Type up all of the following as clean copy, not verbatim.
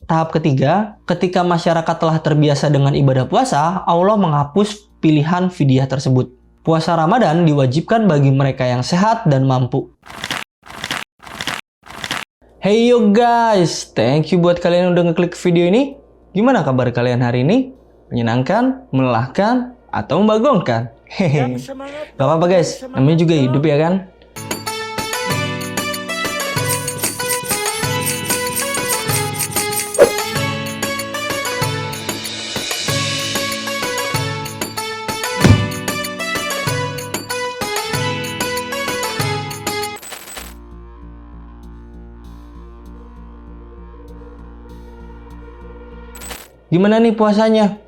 tahap ketiga, ketika masyarakat telah terbiasa dengan ibadah puasa, Allah menghapus pilihan fidyah tersebut. Puasa Ramadan diwajibkan bagi mereka yang sehat dan mampu. Hey yo guys, thank you buat kalian yang udah ngeklik video ini. Gimana kabar kalian hari ini? Menyenangkan, melelahkan, atau membagongkan? Hehe. Gak apa-apa guys, namanya juga hidup ya kan? Gimana nih puasanya?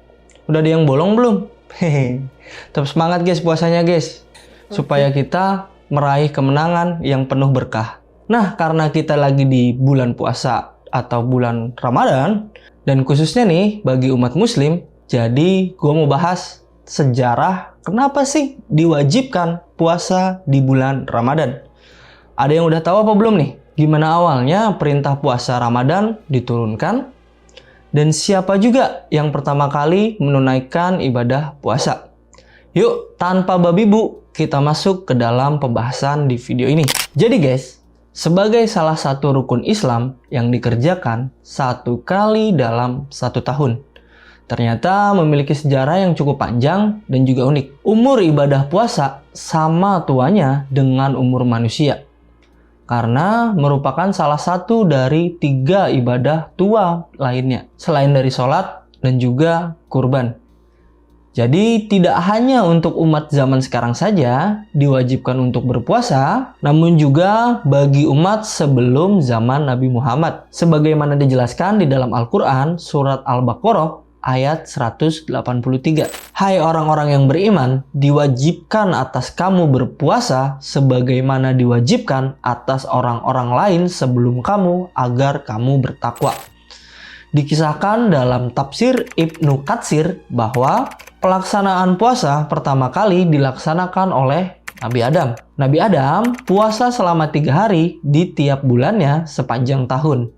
Udah ada yang bolong belum? Hehe. Tetap semangat guys puasanya guys. Supaya kita meraih kemenangan yang penuh berkah. Nah, karena kita lagi di bulan puasa atau bulan Ramadan, dan khususnya nih bagi umat muslim, jadi gue mau bahas sejarah kenapa sih diwajibkan puasa di bulan Ramadan. Ada yang udah tahu apa belum nih? Gimana awalnya perintah puasa Ramadan diturunkan? Dan siapa juga yang pertama kali menunaikan ibadah puasa? Yuk, tanpa babi bu, kita masuk ke dalam pembahasan di video ini. Jadi guys, sebagai salah satu rukun Islam yang dikerjakan satu kali dalam satu tahun, ternyata memiliki sejarah yang cukup panjang dan juga unik. Umur ibadah puasa sama tuanya dengan umur manusia, karena merupakan salah satu dari 3 ibadah tua lainnya, selain dari sholat dan juga kurban. Jadi tidak hanya untuk umat zaman sekarang saja diwajibkan untuk berpuasa, namun juga bagi umat sebelum zaman Nabi Muhammad. Sebagaimana dijelaskan di dalam Al-Quran, surat Al-Baqarah, ayat 183. Hai orang-orang yang beriman, diwajibkan atas kamu berpuasa sebagaimana diwajibkan atas orang-orang lain sebelum kamu agar kamu bertakwa. Dikisahkan dalam tafsir Ibnu Katsir bahwa pelaksanaan puasa pertama kali dilaksanakan oleh Nabi Adam. Nabi Adam puasa selama 3 hari di tiap bulannya sepanjang tahun.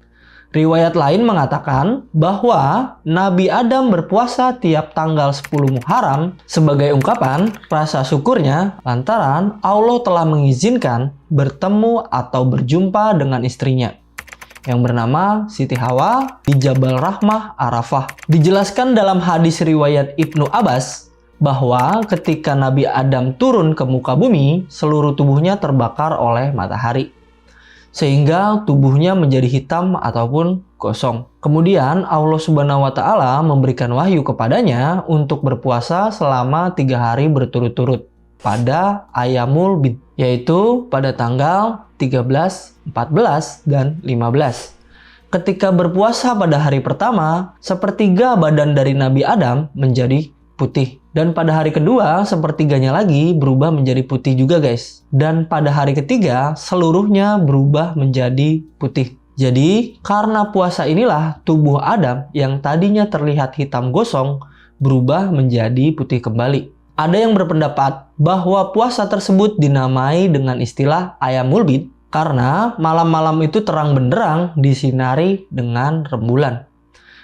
Riwayat lain mengatakan bahwa Nabi Adam berpuasa tiap tanggal 10 Muharram sebagai ungkapan rasa syukurnya lantaran Allah telah mengizinkan bertemu atau berjumpa dengan istrinya yang bernama Siti Hawa di Jabal Rahmah Arafah. Dijelaskan dalam hadis riwayat Ibnu Abbas bahwa ketika Nabi Adam turun ke muka bumi, seluruh tubuhnya terbakar oleh matahari, sehingga tubuhnya menjadi hitam ataupun gosong. Kemudian Allah Subhanahu wa Ta'ala memberikan wahyu kepadanya untuk berpuasa selama 3 hari berturut-turut pada Ayyamul Bid, yaitu pada tanggal 13, 14, dan 15. Ketika berpuasa pada hari pertama, sepertiga badan dari Nabi Adam menjadi putih. Dan pada hari kedua, sepertiganya lagi berubah menjadi putih juga guys. Dan pada hari ketiga, seluruhnya berubah menjadi putih. Jadi, karena puasa inilah tubuh Adam yang tadinya terlihat hitam gosong, berubah menjadi putih kembali. Ada yang berpendapat bahwa puasa tersebut dinamai dengan istilah Ayyamul Bid karena malam-malam itu terang benderang disinari dengan rembulan.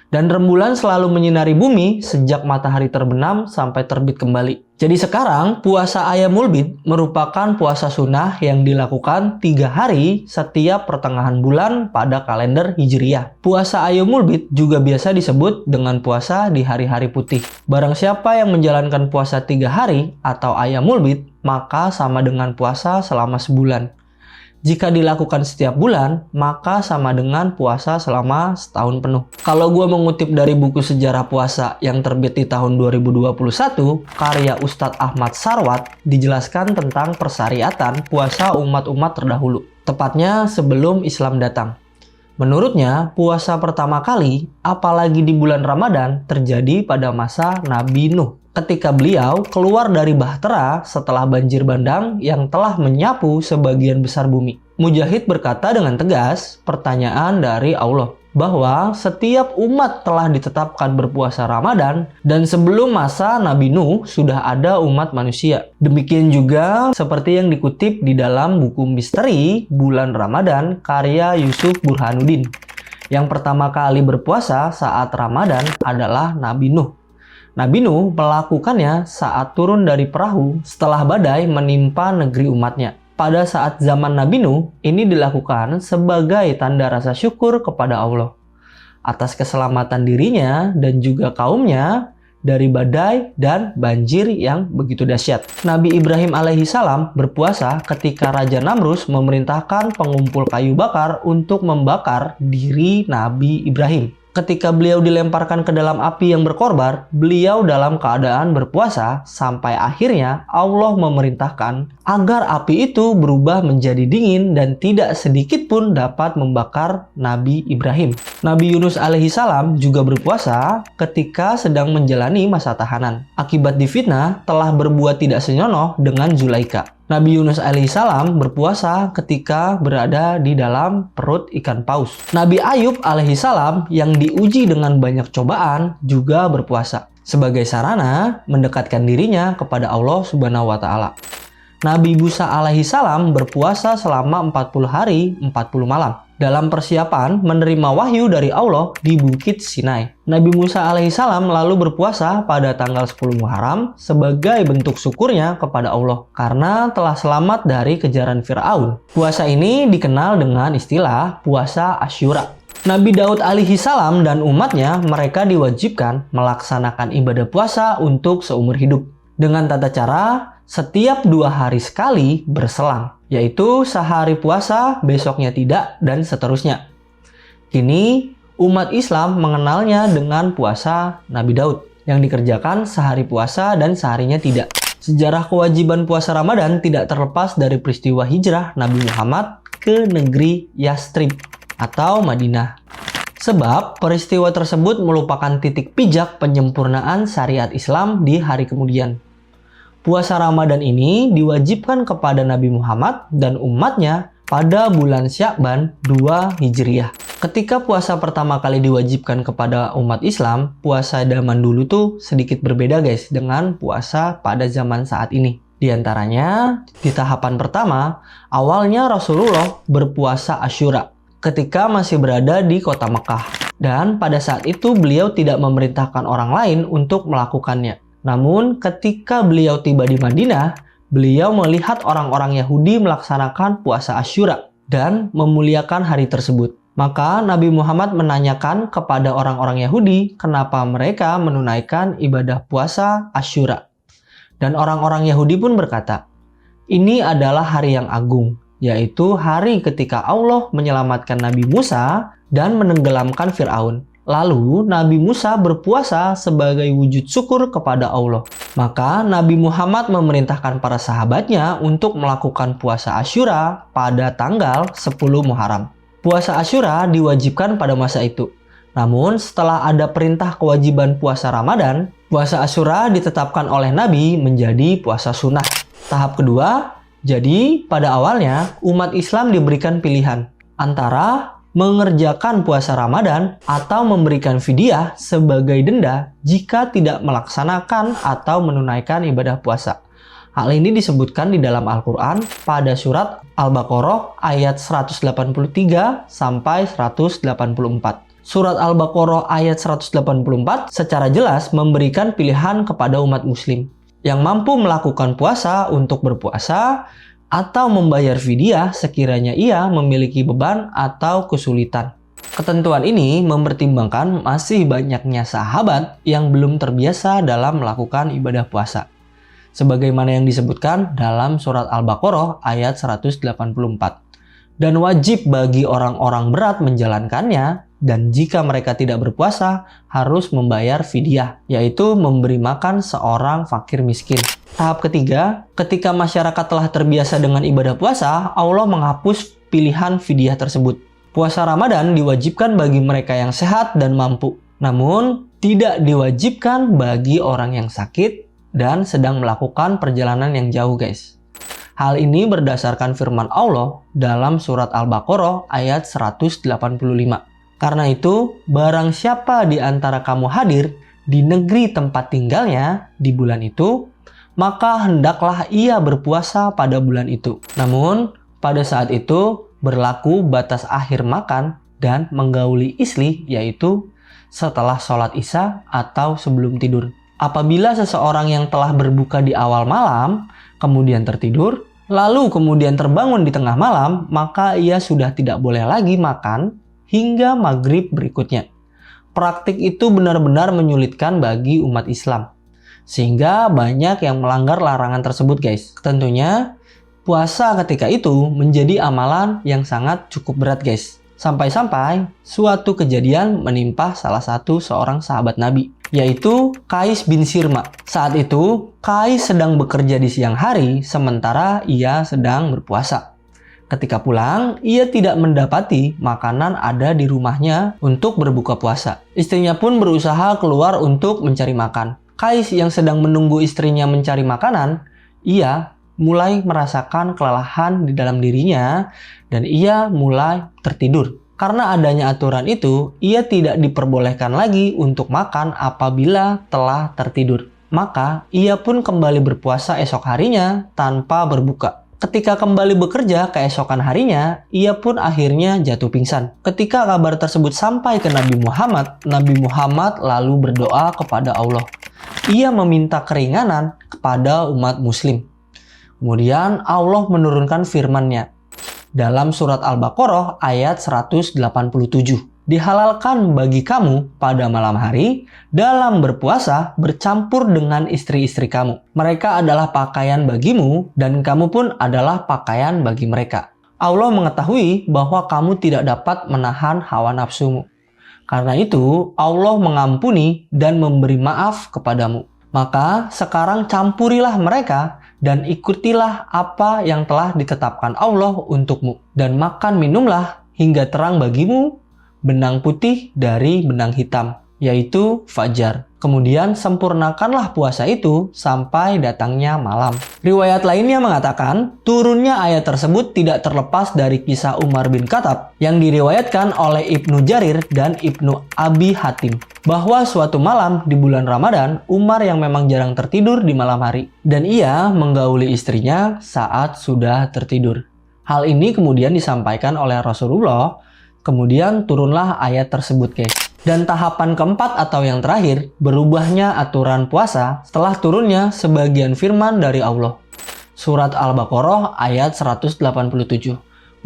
Dan rembulan selalu menyinari bumi sejak matahari terbenam sampai terbit kembali. Jadi sekarang puasa Ayyamul Bid merupakan puasa sunnah yang dilakukan 3 hari setiap pertengahan bulan pada kalender Hijriyah. Puasa Ayyamul Bid juga biasa disebut dengan puasa di hari-hari putih. Barang siapa yang menjalankan puasa 3 hari atau Ayyamul Bid, maka sama dengan puasa selama sebulan. Jika dilakukan setiap bulan, maka sama dengan puasa selama setahun penuh. Kalau gue mengutip dari buku sejarah puasa yang terbit di tahun 2021, karya Ustadz Ahmad Sarwat, dijelaskan tentang persyariatan puasa umat-umat terdahulu, tepatnya sebelum Islam datang. Menurutnya, puasa pertama kali, apalagi di bulan Ramadan, terjadi pada masa Nabi Nuh, ketika beliau keluar dari bahtera setelah banjir bandang yang telah menyapu sebagian besar bumi. Mujahid berkata dengan tegas, pertanyaan dari Allah, bahwa setiap umat telah ditetapkan berpuasa Ramadan dan sebelum masa Nabi Nuh sudah ada umat manusia. Demikian juga seperti yang dikutip di dalam buku misteri bulan Ramadan karya Yusuf Burhanuddin, Yang pertama kali berpuasa saat Ramadan adalah Nabi Nuh. Nabi Nuh melakukannya saat turun dari perahu setelah badai menimpa negeri umatnya. Pada saat zaman Nabi Nuh, ini dilakukan sebagai tanda rasa syukur kepada Allah atas keselamatan dirinya dan juga kaumnya dari badai dan banjir yang begitu dahsyat. Nabi Ibrahim alaihissalam berpuasa ketika Raja Namrus memerintahkan pengumpul kayu bakar untuk membakar diri Nabi Ibrahim. Ketika beliau dilemparkan ke dalam api yang berkorbar, beliau dalam keadaan berpuasa sampai akhirnya Allah memerintahkan agar api itu berubah menjadi dingin dan tidak sedikit pun dapat membakar Nabi Ibrahim. Nabi Yunus alaihissalam juga berpuasa ketika sedang menjalani masa tahanan. Akibat difitnah telah berbuat tidak senonoh dengan Zulaika. Nabi Yunus alaihissalam berpuasa ketika berada di dalam perut ikan paus. Nabi Ayub alaihissalam yang diuji dengan banyak cobaan juga berpuasa sebagai sarana mendekatkan dirinya kepada Allah Subhanahu wa taala. Nabi Musa alaihissalam berpuasa selama 40 hari 40 malam dalam persiapan menerima wahyu dari Allah di Bukit Sinai. Nabi Musa alaihissalam lalu berpuasa pada tanggal 10 Muharram sebagai bentuk syukurnya kepada Allah karena telah selamat dari kejaran Fir'aun. Puasa ini dikenal dengan istilah puasa Asyura. Nabi Daud alaihissalam dan umatnya mereka diwajibkan melaksanakan ibadah puasa untuk seumur hidup dengan tata cara setiap 2 hari sekali berselang, yaitu sehari puasa, besoknya tidak, dan seterusnya. Kini, umat Islam mengenalnya dengan puasa Nabi Daud, yang dikerjakan sehari puasa dan seharinya tidak. Sejarah kewajiban puasa Ramadan tidak terlepas dari peristiwa hijrah Nabi Muhammad ke negeri Yastrib atau Madinah. Sebab peristiwa tersebut merupakan titik pijak penyempurnaan syariat Islam di hari kemudian. Puasa Ramadan ini diwajibkan kepada Nabi Muhammad dan umatnya pada bulan Sya'ban 2 Hijriah. Ketika puasa pertama kali diwajibkan kepada umat Islam, puasa zaman dulu tuh sedikit berbeda guys dengan puasa pada zaman saat ini. Di antaranya, di tahapan pertama, awalnya Rasulullah berpuasa Asyura ketika masih berada di kota Mekah. Dan pada saat itu beliau tidak memerintahkan orang lain untuk melakukannya. Namun ketika beliau tiba di Madinah, beliau melihat orang-orang Yahudi melaksanakan puasa Asyura dan memuliakan hari tersebut. Maka Nabi Muhammad menanyakan kepada orang-orang Yahudi kenapa mereka menunaikan ibadah puasa Asyura. Dan orang-orang Yahudi pun berkata, ini adalah hari yang agung, yaitu hari ketika Allah menyelamatkan Nabi Musa dan menenggelamkan Fir'aun. Lalu Nabi Musa berpuasa sebagai wujud syukur kepada Allah. Maka Nabi Muhammad memerintahkan para sahabatnya untuk melakukan puasa Asyura pada tanggal 10 Muharram. Puasa Asyura diwajibkan pada masa itu. Namun setelah ada perintah kewajiban puasa Ramadan, puasa Asyura ditetapkan oleh Nabi menjadi puasa sunnah. Tahap kedua, jadi pada awalnya umat Islam diberikan pilihan antara mengerjakan puasa Ramadan atau memberikan fidyah sebagai denda jika tidak melaksanakan atau menunaikan ibadah puasa. Hal ini disebutkan di dalam Al-Quran pada surat Al-Baqarah ayat 183 sampai 184. Surat Al-Baqarah ayat 184 secara jelas memberikan pilihan kepada umat muslim yang mampu melakukan puasa untuk berpuasa atau membayar fidyah sekiranya ia memiliki beban atau kesulitan. Ketentuan ini mempertimbangkan masih banyaknya sahabat yang belum terbiasa dalam melakukan ibadah puasa. Sebagaimana yang disebutkan dalam surat Al-Baqarah ayat 184. Dan wajib bagi orang-orang berat menjalankannya, dan jika mereka tidak berpuasa harus membayar fidyah, yaitu memberi makan seorang fakir miskin. Tahap ketiga, ketika masyarakat telah terbiasa dengan ibadah puasa, Allah menghapus pilihan fidyah tersebut. Puasa Ramadan diwajibkan bagi mereka yang sehat dan mampu, namun tidak diwajibkan bagi orang yang sakit dan sedang melakukan perjalanan yang jauh guys. Hal ini berdasarkan firman Allah dalam surat Al-Baqarah ayat 185. Karena itu, barang siapa di antara kamu hadir di negeri tempat tinggalnya di bulan itu, maka hendaklah ia berpuasa pada bulan itu. Namun, pada saat itu berlaku batas akhir makan dan menggauli istri, yaitu setelah sholat isya atau sebelum tidur. Apabila seseorang yang telah berbuka di awal malam, kemudian tertidur, lalu kemudian terbangun di tengah malam, maka ia sudah tidak boleh lagi makan hingga maghrib berikutnya. Praktik itu benar-benar menyulitkan bagi umat Islam, sehingga banyak yang melanggar larangan tersebut guys. Tentunya puasa ketika itu menjadi amalan yang sangat cukup berat guys. Sampai-sampai suatu kejadian menimpa salah satu seorang sahabat Nabi, yaitu Qais bin Sirma. Saat itu Qais sedang bekerja di siang hari sementara ia sedang berpuasa. Ketika pulang, ia tidak mendapati makanan ada di rumahnya untuk berbuka puasa. Istrinya pun berusaha keluar untuk mencari makan. Qais yang sedang menunggu istrinya mencari makanan, ia mulai merasakan kelelahan di dalam dirinya dan ia mulai tertidur. Karena adanya aturan itu, ia tidak diperbolehkan lagi untuk makan apabila telah tertidur. Maka ia pun kembali berpuasa esok harinya tanpa berbuka. Ketika kembali bekerja keesokan harinya, ia pun akhirnya jatuh pingsan. Ketika kabar tersebut sampai ke Nabi Muhammad lalu berdoa kepada Allah. Ia meminta keringanan kepada umat muslim. Kemudian Allah menurunkan firman-Nya dalam surat Al-Baqarah ayat 187. Dihalalkan bagi kamu pada malam hari dalam berpuasa bercampur dengan istri-istri kamu. Mereka adalah pakaian bagimu dan kamu pun adalah pakaian bagi mereka. Allah mengetahui bahwa kamu tidak dapat menahan hawa nafsumu. Karena itu Allah mengampuni dan memberi maaf kepadamu. Maka sekarang campurilah mereka dan ikutilah apa yang telah ditetapkan Allah untukmu. Dan makan minumlah hingga terang bagimu benang putih dari benang hitam, yaitu fajar. Kemudian sempurnakanlah puasa itu sampai datangnya malam. Riwayat lainnya mengatakan, turunnya ayat tersebut tidak terlepas dari kisah Umar bin Khattab yang diriwayatkan oleh Ibnu Jarir dan Ibnu Abi Hatim. Bahwa suatu malam di bulan Ramadan, Umar yang memang jarang tertidur di malam hari. Dan ia menggauli istrinya saat sudah tertidur. Hal ini kemudian disampaikan oleh Rasulullah. Kemudian turunlah ayat tersebut guys. Dan tahapan keempat atau yang terakhir, berubahnya aturan puasa setelah turunnya sebagian firman dari Allah. Surat Al-Baqarah ayat 187.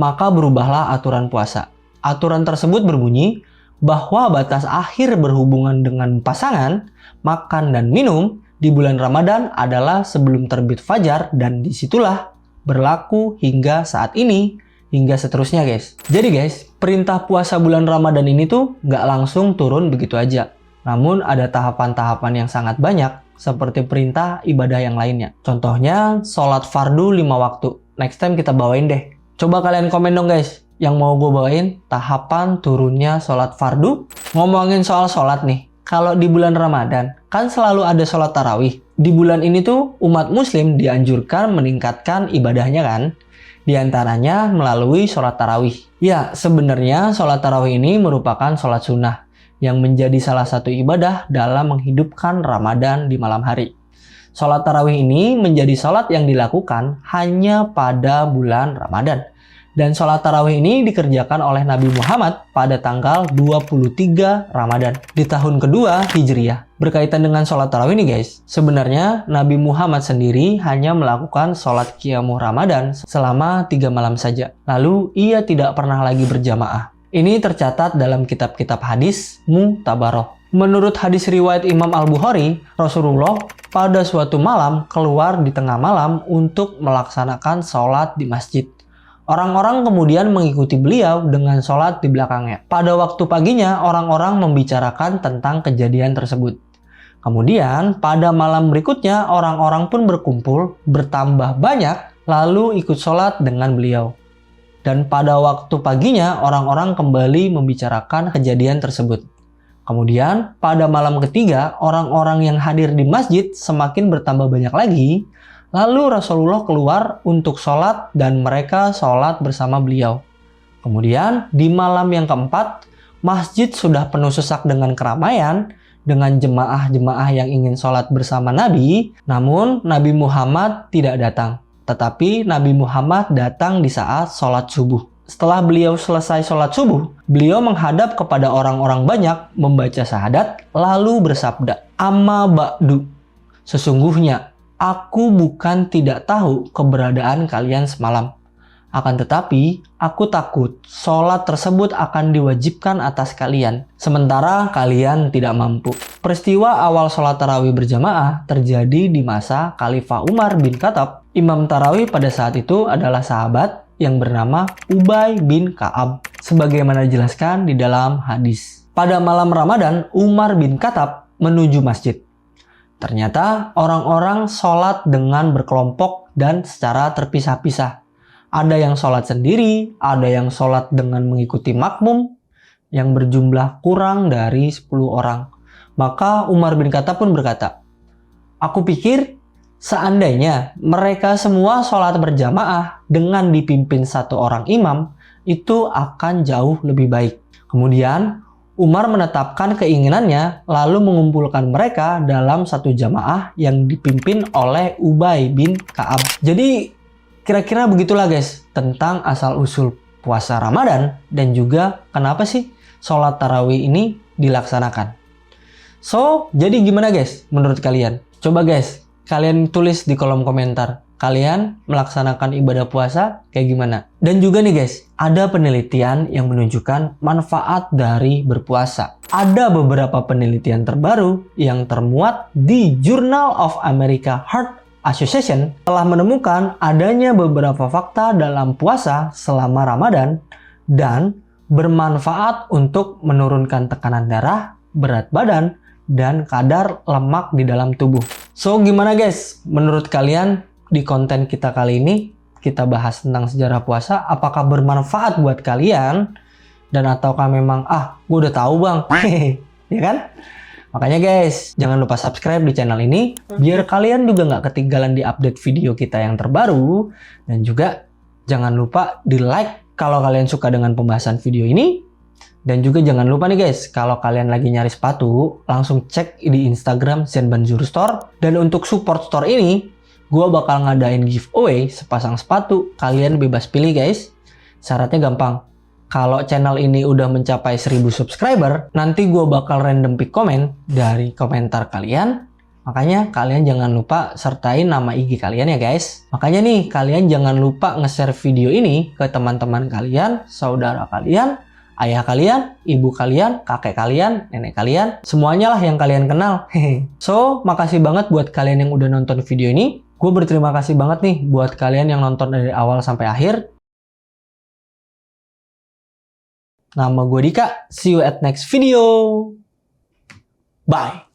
Maka berubahlah aturan puasa. Aturan tersebut berbunyi bahwa batas akhir berhubungan dengan pasangan, makan dan minum di bulan Ramadan adalah sebelum terbit fajar dan disitulah berlaku hingga saat ini, hingga seterusnya guys. Jadi guys, perintah puasa bulan Ramadan ini tuh nggak langsung turun begitu aja. Namun ada tahapan-tahapan yang sangat banyak seperti perintah ibadah yang lainnya. Contohnya sholat fardu 5 waktu. Next time kita bawain deh. Coba kalian komen dong guys, yang mau gue bawain tahapan turunnya sholat fardu. Ngomongin soal sholat nih, kalau di bulan Ramadan kan selalu ada sholat tarawih. Di bulan ini tuh umat muslim dianjurkan meningkatkan ibadahnya kan. Di antaranya melalui sholat tarawih. Ya, sebenarnya sholat tarawih ini merupakan sholat sunnah yang menjadi salah satu ibadah dalam menghidupkan Ramadan di malam hari. Sholat tarawih ini menjadi sholat yang dilakukan hanya pada bulan Ramadan. Dan sholat tarawih ini dikerjakan oleh Nabi Muhammad pada tanggal 23 Ramadan di tahun kedua Hijriyah. Berkaitan dengan sholat tarawih ini guys, sebenarnya Nabi Muhammad sendiri hanya melakukan sholat qiyamul Ramadan selama 3 malam saja. Lalu ia tidak pernah lagi berjamaah. Ini tercatat dalam kitab-kitab hadis Mu'tabaroh. Menurut hadis riwayat Imam Al-Bukhari, Rasulullah pada suatu malam keluar di tengah malam untuk melaksanakan sholat di masjid. Orang-orang kemudian mengikuti beliau dengan sholat di belakangnya. Pada waktu paginya, orang-orang membicarakan tentang kejadian tersebut. Kemudian, pada malam berikutnya, orang-orang pun berkumpul, bertambah banyak, lalu ikut sholat dengan beliau. Dan pada waktu paginya, orang-orang kembali membicarakan kejadian tersebut. Kemudian, pada malam ketiga, orang-orang yang hadir di masjid semakin bertambah banyak lagi. Lalu Rasulullah keluar untuk sholat dan mereka sholat bersama beliau. Kemudian di malam yang keempat, masjid sudah penuh sesak dengan keramaian, dengan jemaah-jemaah yang ingin sholat bersama Nabi. Namun Nabi Muhammad tidak datang. Tetapi Nabi Muhammad datang di saat sholat subuh. setelah beliau selesai sholat subuh, beliau menghadap kepada orang-orang banyak, membaca syahadat, lalu bersabda, "Amma ba'du, sesungguhnya aku bukan tidak tahu keberadaan kalian semalam. Akan tetapi, aku takut sholat tersebut akan diwajibkan atas kalian, sementara kalian tidak mampu." Peristiwa awal sholat tarawih berjamaah terjadi di masa Khalifah Umar bin Khattab. Imam tarawih pada saat itu adalah sahabat yang bernama Ubay bin Ka'ab, sebagaimana dijelaskan di dalam hadis. Pada malam Ramadan, Umar bin Khattab menuju masjid. Ternyata orang-orang sholat dengan berkelompok dan secara terpisah-pisah. Ada yang sholat sendiri, ada yang sholat dengan mengikuti makmum yang berjumlah kurang dari 10 orang. Maka Umar bin Khattab pun berkata, "Aku pikir seandainya mereka semua sholat berjamaah dengan dipimpin satu orang imam, itu akan jauh lebih baik." Kemudian Umar menetapkan keinginannya lalu mengumpulkan mereka dalam satu jamaah yang dipimpin oleh Ubay bin Ka'ab. Jadi kira-kira begitulah guys tentang asal-usul puasa Ramadan dan juga kenapa sih sholat tarawih ini dilaksanakan. So, jadi gimana guys menurut kalian? Coba guys, kalian tulis di kolom komentar. Kalian melaksanakan ibadah puasa kayak gimana? Dan juga nih guys, ada penelitian yang menunjukkan manfaat dari berpuasa. Ada beberapa penelitian terbaru yang termuat di Journal of American Heart Association telah menemukan adanya beberapa fakta dalam puasa selama Ramadan dan bermanfaat untuk menurunkan tekanan darah, berat badan, dan kadar lemak di dalam tubuh. So, gimana guys? Menurut kalian di konten kita kali ini, kita bahas tentang sejarah puasa, apakah bermanfaat buat kalian? Dan ataukah memang, gue udah tahu bang, ya kan? Makanya guys, jangan lupa subscribe di channel ini, biar kalian juga nggak ketinggalan di update video kita yang terbaru. Dan juga jangan lupa di like kalau kalian suka dengan pembahasan video ini. Dan juga jangan lupa nih guys, kalau kalian lagi nyari sepatu, langsung cek di Instagram Zenbanzuru Store. Dan untuk support store ini, gue bakal ngadain giveaway sepasang sepatu. Kalian bebas pilih guys. Syaratnya gampang. Kalau channel ini udah mencapai 1000 subscriber, nanti gue bakal random pick komen dari komentar kalian. Makanya kalian jangan lupa sertain nama IG kalian ya guys. Makanya nih, kalian jangan lupa nge-share video ini ke teman-teman kalian, saudara kalian, ayah kalian, ibu kalian, kakek kalian, nenek kalian, semuanya lah yang kalian kenal. So, makasih banget buat kalian yang udah nonton video ini. Gue berterima kasih banget nih buat kalian yang nonton dari awal sampai akhir. Nama gue Dika, see you at next video. Bye.